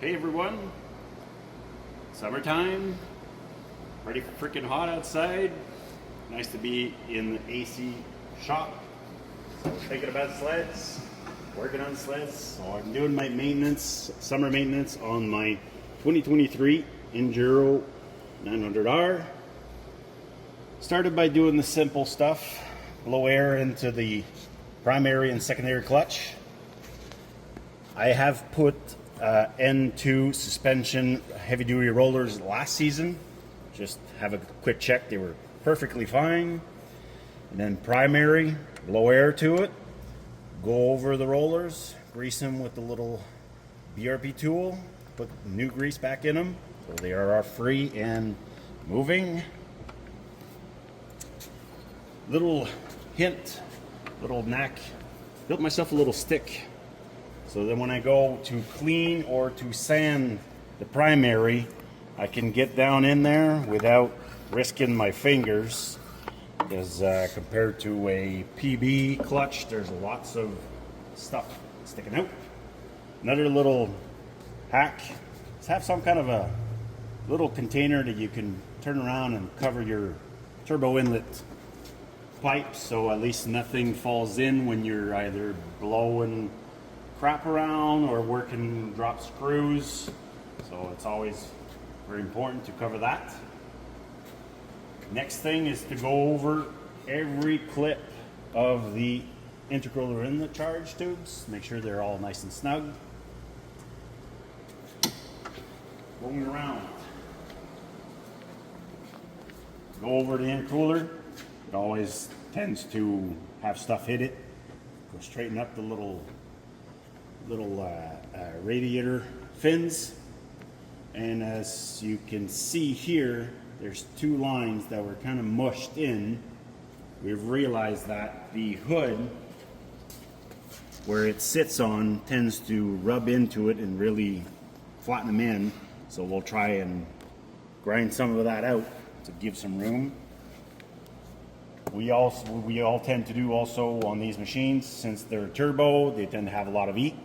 Hey everyone, summertime, pretty freaking hot outside. Nice to be in the AC shop. So thinking about sleds, working on sleds. So I'm doing my maintenance, summer maintenance on my 2023 Enduro 900R. Started by doing the simple stuff, blow air into the primary and secondary clutch. I have put N2 suspension heavy duty rollers last season. Just have a quick check, they were perfectly fine. And then primary, blow air to it, go over the rollers, grease them with the little BRP tool, put new grease back in them so they are free and moving. Little hint, little knack, built myself a little stick. So then when I go to clean or to sand the primary, I can get down in there without risking my fingers. Because compared to a PB clutch, there's lots of stuff sticking out. Another little hack is have some kind of a little container that you can turn around and cover your turbo inlet pipe, so at least nothing falls in when you're either blowing crap around or working drop screws. So it's always very important to cover that. Next thing is to go over every clip of the intercooler in the charge tubes. Make sure they're all nice and snug. Going around. Go over the intercooler. It always tends to have stuff hit it. Go straighten up the little radiator fins, and as you can see here, there's two lines that were kind of mushed in. We've realized that the hood, where it sits on, tends to rub into it and really flatten them in, so we'll try and grind some of that out to give some room. We all tend to do also on these machines, since they're turbo, they tend to have a lot of heat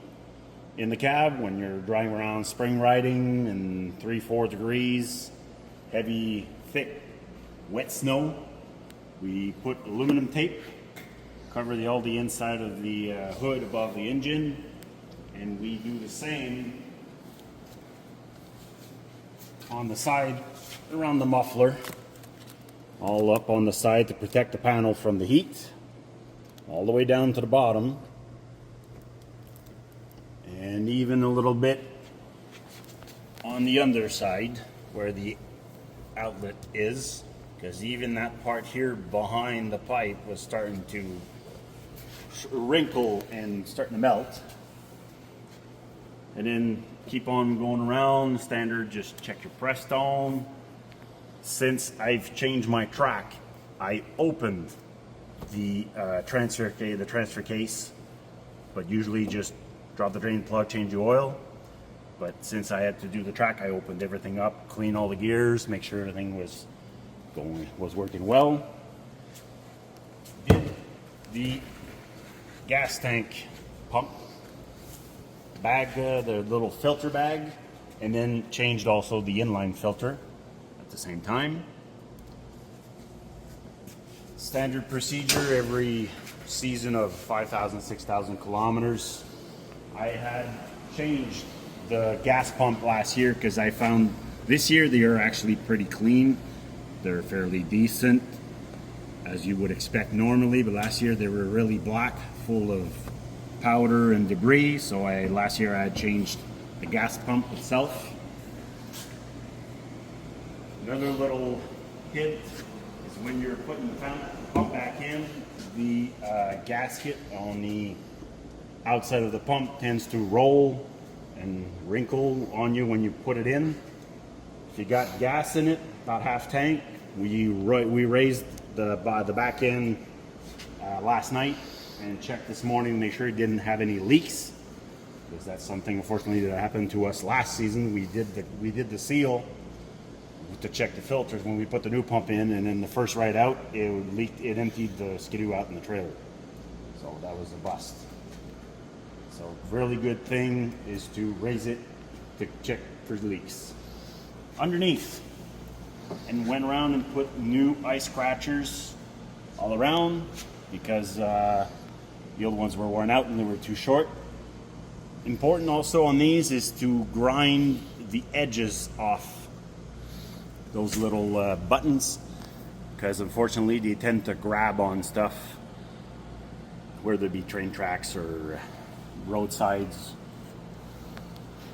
in the cab when you're driving around spring riding in 3-4 degrees, heavy, thick, wet snow. We put aluminum tape, cover all the inside of the hood above the engine, and we do the same on the side around the muffler, all up on the side to protect the panel from the heat, all the way down to the bottom. And even a little bit on the underside where the outlet is, because even that part here behind the pipe was starting to wrinkle and starting to melt. And then keep on going around. Standard, just check your press tone. Since I've changed my track, I opened the transfer case, but usually just drop the drain plug, change the oil. But since I had to do the track, I opened everything up, clean all the gears, make sure everything was working well. Did the gas tank pump bag, the little filter bag, and then changed also the inline filter at the same time. Standard procedure every season of 5,000, 6,000 kilometers. I had changed the gas pump last year because I found this year they are actually pretty clean. They're fairly decent, as you would expect normally, but last year they were really black, full of powder and debris. So last year I had changed the gas pump itself. Another little hint is when you're putting the pump back in, the gasket on the outside of the pump tends to roll and wrinkle on you when you put it in. If you got gas in it, about half tank, we raised the back end last night and checked this morning to make sure it didn't have any leaks, because that's something unfortunately that happened to us last season. We did the seal to check the filters when we put the new pump in, and then the first ride out it leaked, it emptied the skidoo out in the trailer, so that was a bust. So really good thing is to raise it to check for leaks. Underneath, and went around and put new ice scratchers all around because the old ones were worn out and they were too short. Important also on these is to grind the edges off those little buttons, because unfortunately they tend to grab on stuff, whether it be train tracks or roadsides.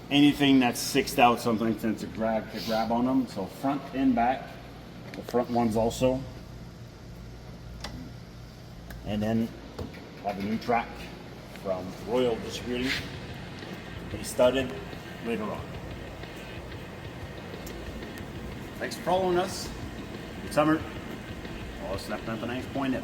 Anything that's sixed out sometimes tends to grab on them. So front and back, the front ones also. And then have a new track from Royal Distributing. They studded later on. Thanks for following us. Good summer. All snap 99.8.